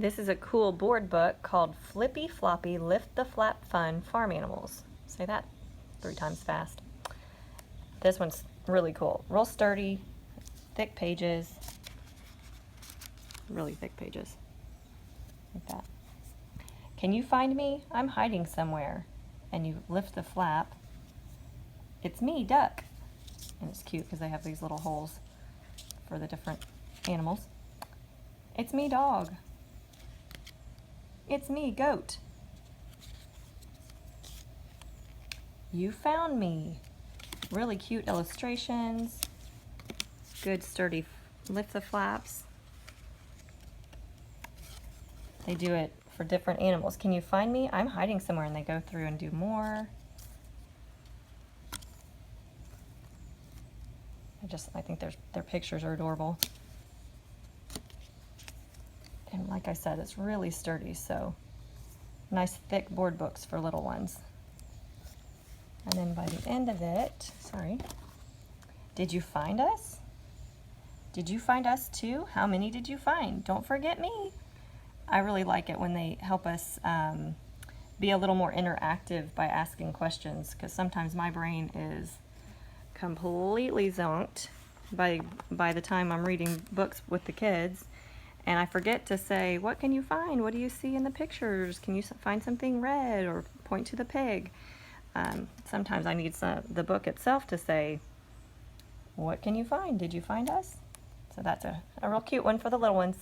This is a cool board book called Flippy Floppy Lift the Flap Fun Farm Animals. Say that 3 times fast. This one's really cool. Real sturdy, thick pages. Really thick pages. Like that. Can you find me? I'm hiding somewhere. And you lift the flap. It's me, duck. And it's cute because they have these little holes for the different animals. It's me, dog. It's me, goat. You found me. Really cute illustrations. Good sturdy lift the flaps. They do it for different animals. Can you find me? I'm hiding somewhere, and they go through and do more. I think their pictures are adorable. And like I said, it's really sturdy, so nice thick board books for little ones. And then by the end of it, sorry, did you find us? Did you find us too? How many did you find? Don't forget me. I really like it when they help us be a little more interactive by asking questions, because sometimes my brain is completely zonked by the time I'm reading books with the kids, and I forget to say, what can you find? What do you see in the pictures? Can you find something red, or point to the pig? Sometimes I need the book itself to say, what can you find? Did you find us? So that's a real cute one for the little ones.